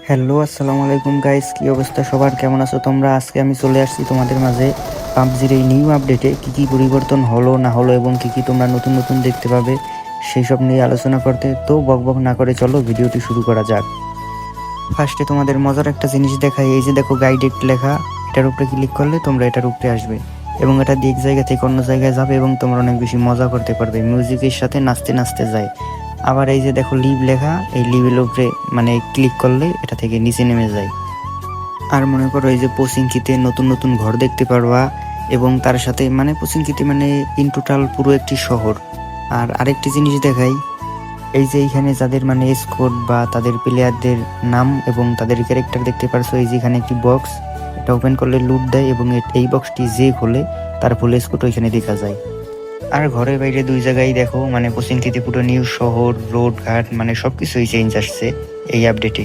Hello, আসসালামু আলাইকুম guys, কি অবস্থা সবার, কেমন আছো তোমরা? আজকে আমি চলে আসছি তোমাদের মাঝে পাবজির এই নিউ আপডেটে কি কি পরিবর্তন হলো না হলো এবং কি কি তোমরা নতুন নতুন দেখতে পাবে সেই সব নিয়ে আলোচনা করতে। তো বকবক না করে চলো ভিডিওটি শুরু করা যাক। ফার্স্টে তোমাদের মজার একটা জিনিস দেখাই। এই যে দেখো গাইডেড লেখা, এটার উপরে ক্লিক করলে তোমরা এটার উপরে আসবে এবং এটা দিয়ে এক জায়গা থেকে অন্য জায়গায় যাবে এবং তোমরা অনেক বেশি মজা করতে পারবে, মিউজিকের সাথে নাচতে নাচতে যায়। আবার এই যে দেখো লিভ লেখা, এই লিভের উপরে মানে ক্লিক করলে এটা থেকে নিচে নেমে যায়। আর মনে করো এই যে পোচিংকিতে নতুন নতুন ঘর দেখতে পারবা এবং তার সাথে মানে পোচিংকিতে মানে ইন টোটাল পুরো একটি শহর। আর আরেকটি জিনিস দেখাই, এই যে এইখানে যাদের মানে স্কোয়াড বা তাদের প্লেয়ারদের নাম এবং তাদের ক্যারেক্টার দেখতে পারছো। এই যে এখানে একটি বক্স, এটা ওপেন করলে লুট দেয় এবং এই বক্সটি যে খোলে তার ফুল স্কোয়াড ওইখানে দেখা যায়। আর ঘরে বাইরে দুই জায়গায় দেখো মানে পশ্চিমকিতে পুরো নিউ শহর, রোড ঘাট মানে সবকিছুই চেঞ্জ আসছে এই আপডেটে।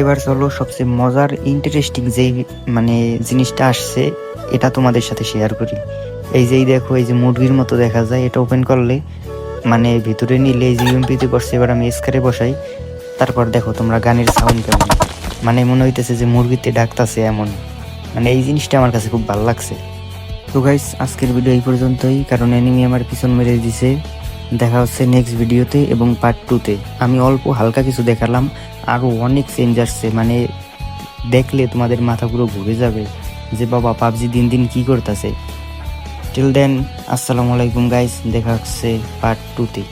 এবার চলো সবচেয়ে মজার ইন্টারেস্টিং যেই মানে জিনিসটা আসছে এটা তোমাদের সাথে শেয়ার করি। এই যেই দেখো, এই যে মুরগির মতো দেখা যায়, এটা ওপেন করলে মানে ভিতরে নিলে এই যে ইউএমপিতে করছে। এবার আমি স্কারে বসাই, তারপর দেখো তোমরা গানের সাউন্ড কেমন, মানে মনে হইতেছে যে মুরগিতে ডাকতাছে এমন। মানে এই জিনিসটা আমার কাছে খুব ভালো লাগছে। তো গাইস, আজকের ভিডিও এই পর্যন্তই, কারণ এনিমি আমার পিছন মেরে দিছে। দেখা হচ্ছে নেক্সট ভিডিওতে এবং পার্ট 2-তে। আমি অল্প হালকা কিছু দেখালাম, আরও অনেক চেঞ্জ আসছে, মানে দেখলে তোমাদের মাথা পুরো ঘুরে যাবে যে বাবা পাবজি দিন দিন কি করতেছে। টিল দেন, আসসালামু আলাইকুম গাইস, দেখা হচ্ছে পার্ট 2-তে।